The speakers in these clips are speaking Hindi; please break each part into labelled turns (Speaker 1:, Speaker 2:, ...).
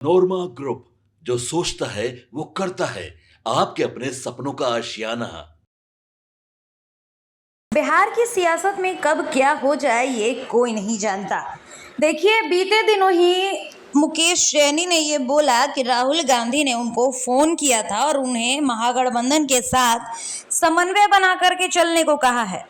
Speaker 1: नोरमा ग्रुप, जो सोचता है वो करता है। आपके अपने सपनों का आशियाना।
Speaker 2: बिहार की सियासत में कब क्या हो जाए ये कोई नहीं जानता। देखिए, बीते दिनों ही मुकेश सैनी ने ये बोला कि राहुल गांधी ने उनको फोन किया था और उन्हें महागठबंधन के साथ समन्वय बना करके चलने को कहा है।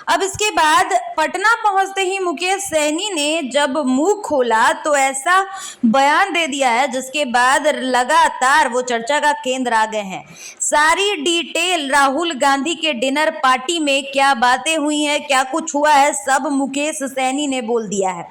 Speaker 2: अब इसके बाद पटना पहुंचते ही मुकेश सैनी ने जब मुंह खोला तो ऐसा बयान दे दिया है जिसके बाद लगातार वो चर्चा का केंद्र आ गए हैं। सारी डिटेल राहुल गांधी के डिनर पार्टी में क्या बातें हुई हैं, क्या कुछ हुआ है, सब मुकेश सैनी ने बोल दिया है।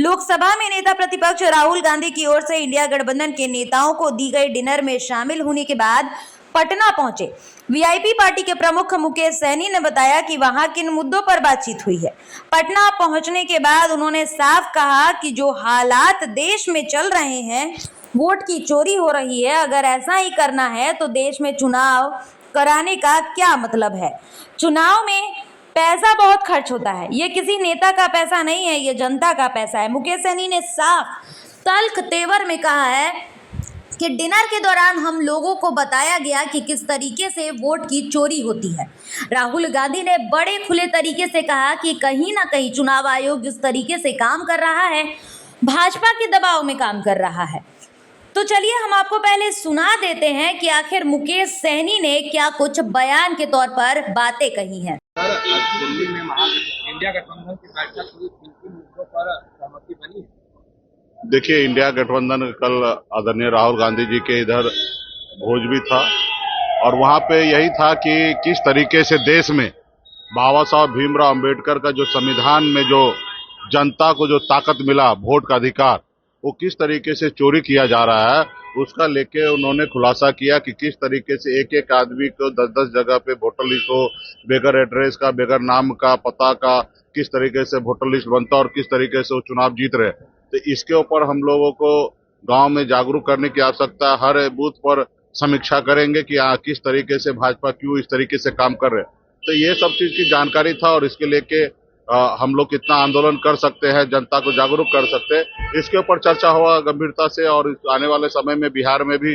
Speaker 2: लोकसभा में नेता प्रतिपक्ष राहुल गांधी की ओर से इंडिया गठबंधन के नेताओं को दी गई डिनर में शामिल होने के बाद पटना पहुंचे वीआईपी पार्टी के प्रमुख मुकेश सैनी ने बताया कि वहां किन मुद्दों पर बातचीत हुई है। पटना पहुंचने के बाद उन्होंने साफ कहा कि जो हालात देश में चल रहे हैं, वोट की चोरी हो रही है, अगर ऐसा ही करना है तो देश में चुनाव कराने का क्या मतलब है। चुनाव में पैसा बहुत खर्च होता है, ये किसी नेता का पैसा नहीं है, ये जनता का पैसा है। मुकेश सैनी ने साफ तल्ख तेवर में कहा है कि डिनर के दौरान हम लोगों को बताया गया कि किस तरीके से वोट की चोरी होती है। राहुल गांधी ने बड़े खुले तरीके से कहा कि कहीं ना कहीं चुनाव आयोग जिस तरीके से काम कर रहा है, भाजपा के दबाव में काम कर रहा है। तो चलिए हम आपको पहले सुना देते हैं कि आखिर मुकेश सैनी ने क्या कुछ बयान के तौर पर बातें कही हैं।
Speaker 3: सर, आज दिल्ली में इंडिया गठबंधन की बैठक हुई, 3 मुद्दों पर सहमति बनी।
Speaker 4: देखिए, इंडिया गठबंधन कल आदरणीय राहुल गांधी जी के इधर भोज भी था और वहां पे यही था कि किस तरीके से देश में बाबा साहब भीमराव अंबेडकर का जो संविधान में जो जनता को जो ताकत मिला, वोट का अधिकार, वो किस तरीके से चोरी किया जा रहा है, उसका लेके उन्होंने खुलासा किया कि किस तरीके से एक एक आदमी को 10-10 जगह पे वोटर लिस्ट हो, बगैर एड्रेस का, बगैर नाम का, पता का, किस तरीके से वोटर लिस्ट बनता और किस तरीके से वो चुनाव जीत रहे। तो इसके ऊपर हम लोगों को गांव में जागरूक करने की आवश्यकता है। हर बूथ पर समीक्षा करेंगे कि किस तरीके से भाजपा क्यों इस तरीके से काम कर रहे हैं। तो ये सब चीज की जानकारी था और इसके लेके हम लोग कितना आंदोलन कर सकते हैं, जनता को जागरूक कर सकते हैं, इसके ऊपर चर्चा हुआ गंभीरता से। और आने वाले समय में बिहार में भी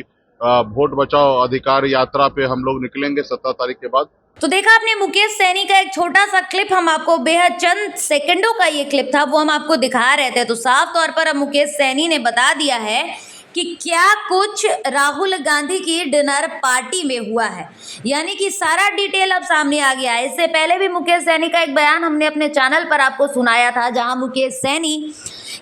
Speaker 4: वोट बचाओ अधिकार यात्रा पे हम लोग निकलेंगे 17 तारीख के बाद।
Speaker 2: तो देखा आपने मुकेश सैनी का एक छोटा सा क्लिप, हम आपको बेहद चंद सेकंडों का ये क्लिप था, वो हम आपको दिखा रहे थे। तो साफ तौर पर अब मुकेश सैनी ने बता दिया है कि क्या कुछ राहुल गांधी की डिनर पार्टी में हुआ है, यानी कि सारा डिटेल अब सामने आ गया है। इससे पहले भी मुकेश सैनी का एक बयान हमने अपने चैनल पर आपको सुनाया था, जहां मुकेश सैनी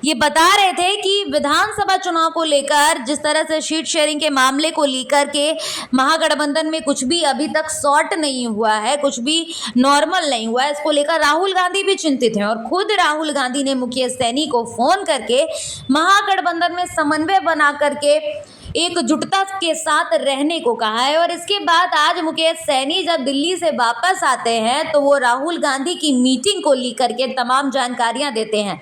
Speaker 2: ये बता रहे थे कि विधानसभा चुनाव को लेकर जिस तरह से सीट शेयरिंग के मामले को लेकर के महागठबंधन में कुछ भी अभी तक सॉर्ट नहीं हुआ है, कुछ भी नॉर्मल नहीं हुआ है, इसको लेकर राहुल गांधी भी चिंतित हैं। और खुद राहुल गांधी ने मुकेश सैनी को फोन करके महागठबंधन में समन्वय बना करके एकजुटता के साथ रहने को कहा है। और इसके बाद आज मुकेश सैनी जब दिल्ली से वापस आते हैं तो वो राहुल गांधी की मीटिंग को लेकर के तमाम जानकारियां देते हैं।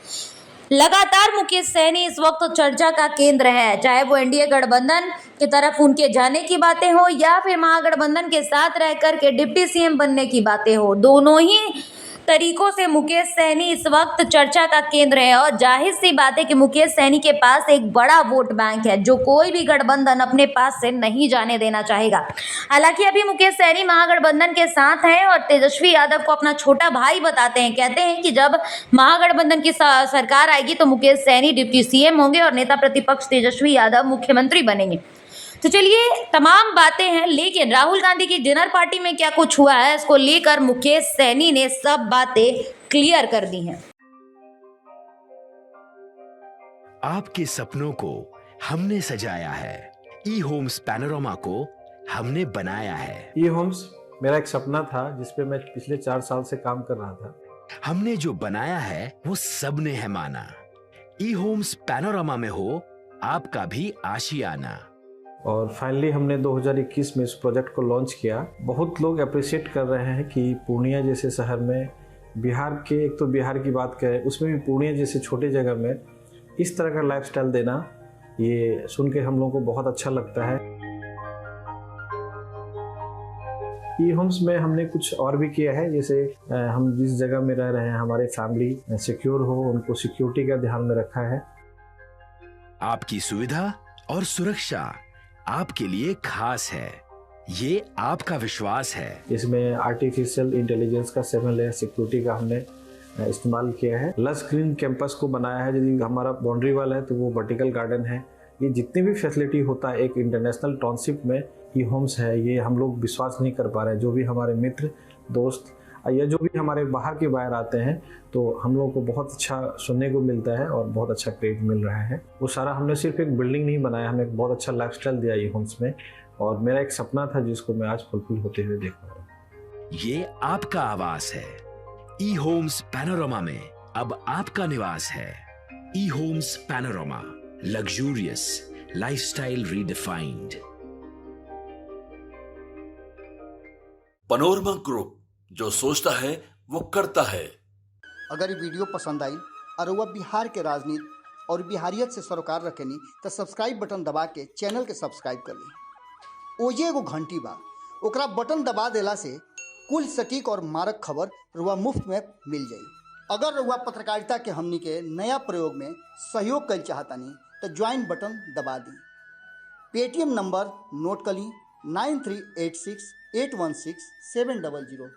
Speaker 2: लगातार मुकेश सैनी इस वक्त चर्चा का केंद्र है, चाहे वो एनडीए गठबंधन की तरफ उनके जाने की बातें हो या फिर महागठबंधन के साथ रहकर के डिप्टी सीएम बनने की बातें हो। दोनों ही तरीकों से मुकेश सैनी इस वक्त चर्चा का केंद्र है। और जाहिर सी बात है कि मुकेश सैनी के पास एक बड़ा वोट बैंक है जो कोई भी गठबंधन अपने पास से नहीं जाने देना चाहेगा। हालांकि अभी मुकेश सैनी महागठबंधन के साथ हैं और तेजस्वी यादव को अपना छोटा भाई बताते हैं। कहते हैं कि जब महागठबंधन की सरकार आएगी तो मुकेश सैनी डिप्टी सीएम होंगे और नेता प्रतिपक्ष तेजस्वी यादव मुख्यमंत्री बनेंगे। तो चलिए, तमाम बातें हैं, लेकिन राहुल गांधी की डिनर पार्टी में क्या कुछ हुआ है, इसको लेकर मुकेश सैनी ने सब बातें क्लियर कर दी हैं।
Speaker 5: आपके सपनों को हमने सजाया है, ई होम्स पैनोरामा को हमने बनाया है।
Speaker 6: ई होम्स मेरा एक सपना था जिसपे मैं पिछले 4 साल से काम कर रहा था।
Speaker 5: हमने जो बनाया है वो सबने है माना। ई होम्स पैनोरामा में हो आपका भी आशियाना।
Speaker 6: और फाइनली हमने 2021 में इस प्रोजेक्ट को लॉन्च किया। बहुत लोग अप्रिशिएट कर रहे हैं कि पूर्णिया जैसे शहर में, बिहार के, एक तो बिहार की बात करें उसमें भी पूर्णिया जैसे छोटे जगह में इस तरह का लाइफस्टाइल देना, ये सुन के हम लोगों को बहुत अच्छा लगता है। ई होम्स में हमने कुछ और भी किया है, जैसे हम जिस जगह में रह रहे हैं हमारे फैमिली सिक्योर हो, उनको सिक्योरिटी का ध्यान में रखा है।
Speaker 5: आपकी सुविधा, और सुरक्षा आपके लिए खास है। ये आपका विश्वास है।
Speaker 6: इसमें आर्टिफिशियल इंटेलिजेंस का 7 लेयर सिक्योरिटी का हमने इस्तेमाल किया है। लश ग्रीन कैंपस को बनाया है। यदि हमारा बाउंड्री वाल है तो वो वर्टिकल गार्डन है। ये जितनी भी फैसिलिटी होता है एक इंटरनेशनल टाउनशिप में ई होम्स है, ये हम लोग विश्वास नहीं कर पा रहे हैं। जो भी हमारे मित्र दोस्त या जो भी हमारे बाहर के बाहर आते हैं तो हम लोगों को बहुत अच्छा सुनने को मिलता है और बहुत अच्छा क्रेडिट मिल रहा है। वो सारा हमने सिर्फ एक बिल्डिंग नहीं बनाया, हमें एक बहुत अच्छा लाइफस्टाइल दिया ई होम्स में, और मेरा एक सपना था जिसको मैं आज फुलफिल होते हुए देख पा रहा हूँ।
Speaker 5: ये आपका आवास है। ई होम्स पैनोरामा में अब आपका निवास है। E homes panorama, luxurious lifestyle redefined.
Speaker 1: Panorama group, जो सोचता है वो करता है।
Speaker 7: अगर ये वीडियो पसंद आई और वह बिहार के राजनीति और बिहारियत से सरोकार रखेनी तो सब्सक्राइब बटन दबा के चैनल के सब्सक्राइब कर ली। ओजे एगो घंटी बा, ओकरा बटन दबा देला से कुल सटीक और मारक खबर रुआ मुफ्त में मिल जाई। अगर रुआ पत्रकारिता के हमनी के नया प्रयोग में सहयोग कर चाहतानी तो ज्वाइन बटन दबा दी। पेटीएम नंबर नोट कर ली 9386816700।